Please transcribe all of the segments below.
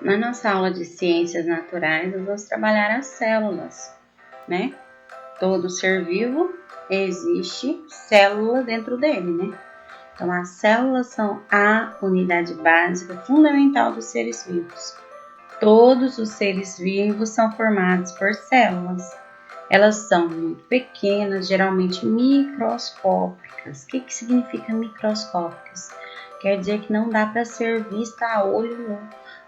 Na nossa aula de ciências naturais, nós vamos trabalhar as células, né? Todo ser vivo existe célula dentro dele, né? Então, as células são a unidade básica fundamental dos seres vivos. Todos os seres vivos são formados por células. Elas são muito pequenas, geralmente microscópicas. O que significa microscópicas? Quer dizer que não dá para ser vista a olho nu.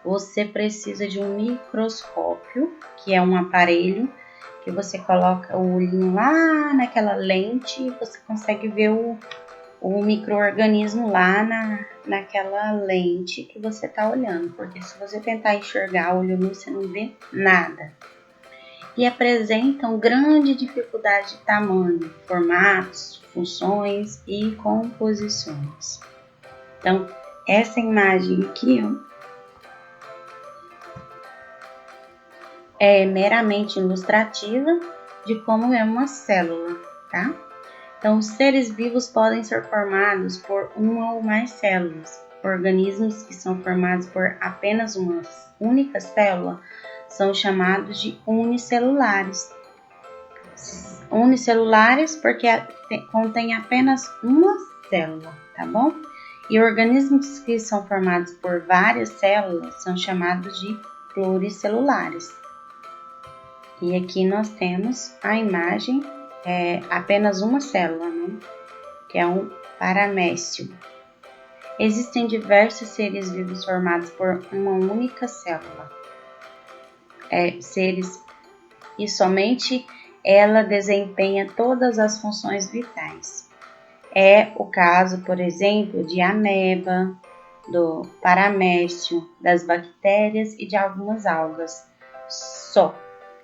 Você precisa de um microscópio, que é um aparelho que você coloca o olhinho lá naquela lente e você consegue ver o micro-organismo lá naquela lente que você está olhando. Porque se você tentar enxergar a olho nu, você não vê nada. E apresentam grande dificuldade de tamanho, formatos, funções e composições. Então, essa imagem aqui, ó, é meramente ilustrativa de como é uma célula, tá? Então, os seres vivos podem ser formados por uma ou mais células. Organismos que são formados por apenas uma única célula são chamados de unicelulares. Unicelulares porque contém apenas uma célula, tá bom? E organismos que são formados por várias células são chamados de pluricelulares. E aqui nós temos a imagem, apenas uma célula, né? Que é um paramécio. Existem diversos seres vivos formados por uma única célula. E somente ela desempenha todas as funções vitais. É o caso, por exemplo, de ameba, do paramécio, das bactérias e de algumas algas. Só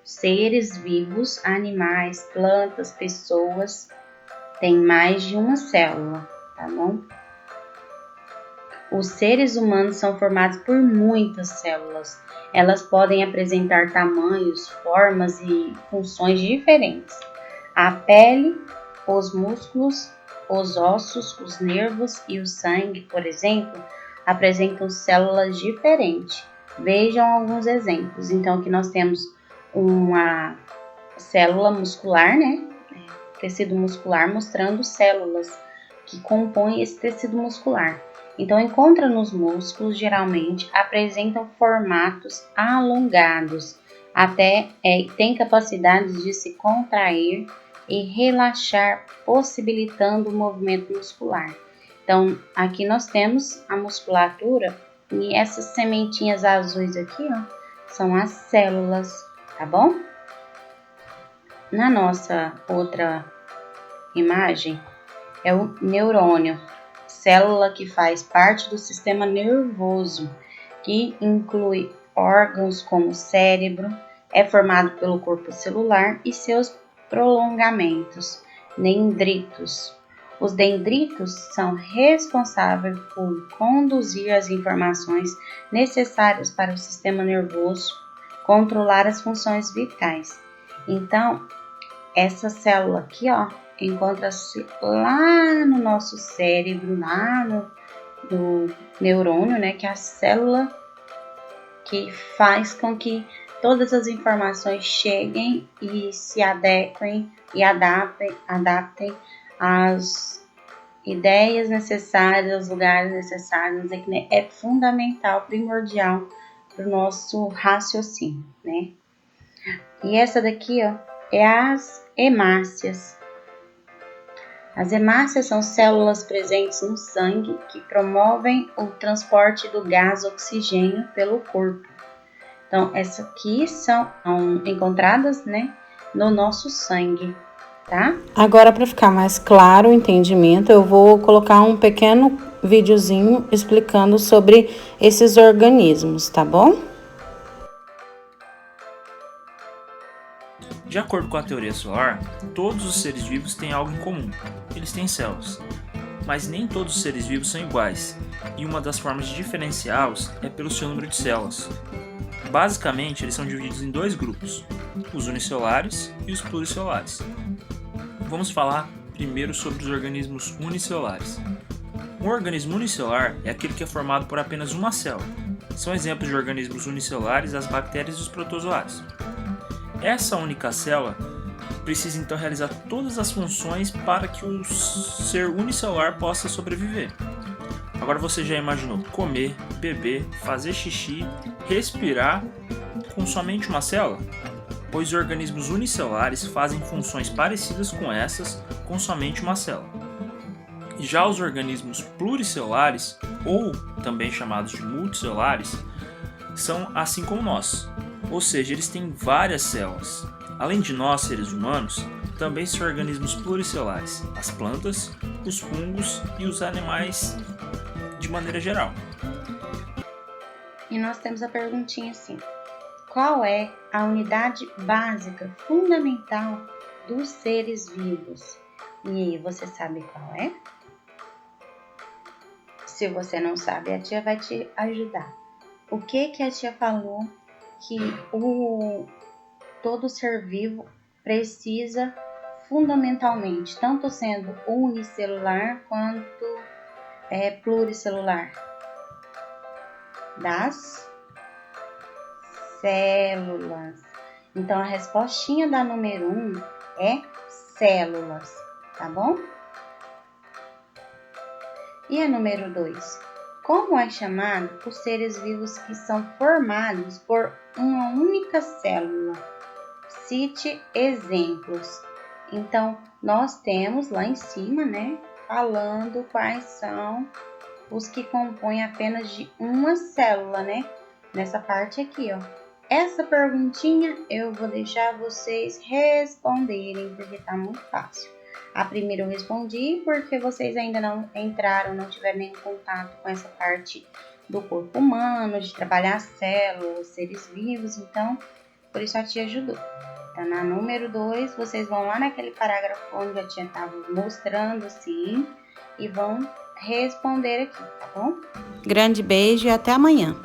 seres vivos, animais, plantas, pessoas têm mais de uma célula, tá bom? Os seres humanos são formados por muitas células. Elas podem apresentar tamanhos, formas e funções diferentes. A pele, os músculos, os ossos, os nervos e o sangue, por exemplo, apresentam células diferentes. Vejam alguns exemplos. Então, aqui nós temos uma célula muscular, né? Tecido muscular mostrando células que compõem esse tecido muscular. Então, encontra nos músculos, geralmente, apresentam formatos alongados, tem capacidade de se contrair e relaxar, possibilitando o movimento muscular. Então, aqui nós temos a musculatura e essas sementinhas azuis aqui, ó, são as células, tá bom? Na nossa outra imagem é o neurônio, célula que faz parte do sistema nervoso, que inclui órgãos como o cérebro, é formado pelo corpo celular e seus prolongamentos, dendritos. Os dendritos são responsáveis por conduzir as informações necessárias para o sistema nervoso controlar as funções vitais. Então, essa célula aqui, ó, encontra-se lá no nosso cérebro, lá no neurônio, né, que é a célula que faz com que todas as informações cheguem e se adequem e adaptem às ideias necessárias, aos lugares necessários, que é fundamental, primordial para o nosso raciocínio, né? E essa daqui, ó, é as hemácias. As hemácias são células presentes no sangue que promovem o transporte do gás oxigênio pelo corpo. Então, essas aqui são encontradas, né, no nosso sangue, tá? Agora, para ficar mais claro o entendimento, eu vou colocar um pequeno videozinho explicando sobre esses organismos, tá bom? De acordo com a teoria solar, todos os seres vivos têm algo em comum, eles têm células. Mas nem todos os seres vivos são iguais, e uma das formas de diferenciá-los é pelo seu número de células. Basicamente, eles são divididos em dois grupos, os unicelulares e os pluricelulares. Vamos falar primeiro sobre os organismos unicelulares. Um organismo unicelular é aquele que é formado por apenas uma célula. São exemplos de organismos unicelulares as bactérias e os protozoários. Essa única célula precisa então realizar todas as funções para que o ser unicelular possa sobreviver. Agora você já imaginou comer, beber, fazer xixi, respirar com somente uma célula? Pois os organismos unicelulares fazem funções parecidas com essas com somente uma célula. Já os organismos pluricelulares, ou também chamados de multicelulares, são assim como nós, ou seja, eles têm várias células. Além de nós, seres humanos, também são organismos pluricelulares, as plantas, os fungos e os animais de maneira geral. E nós temos a perguntinha assim: qual é a unidade básica fundamental dos seres vivos? E aí, você sabe qual é? Se você não sabe, a tia vai te ajudar. O que a tia falou que todo ser vivo precisa fundamentalmente, tanto sendo unicelular quanto pluricelular? Das células. Então, a respostinha da número 1 é células, tá bom? E a número 2? Como é chamado os seres vivos que são formados por uma única célula? Cite exemplos. Então, nós temos lá em cima, né, falando quais são os que compõem apenas de uma célula, né? Nessa parte aqui, ó. Essa perguntinha eu vou deixar vocês responderem, porque tá muito fácil. A primeira eu respondi porque vocês ainda não entraram, não tiveram nenhum contato com essa parte do corpo humano, de trabalhar células, seres vivos, então por isso a tia ajudou. Então, na número 2, vocês vão lá naquele parágrafo onde a tia estava mostrando, sim, e vão responder aqui, tá bom? Grande beijo e até amanhã.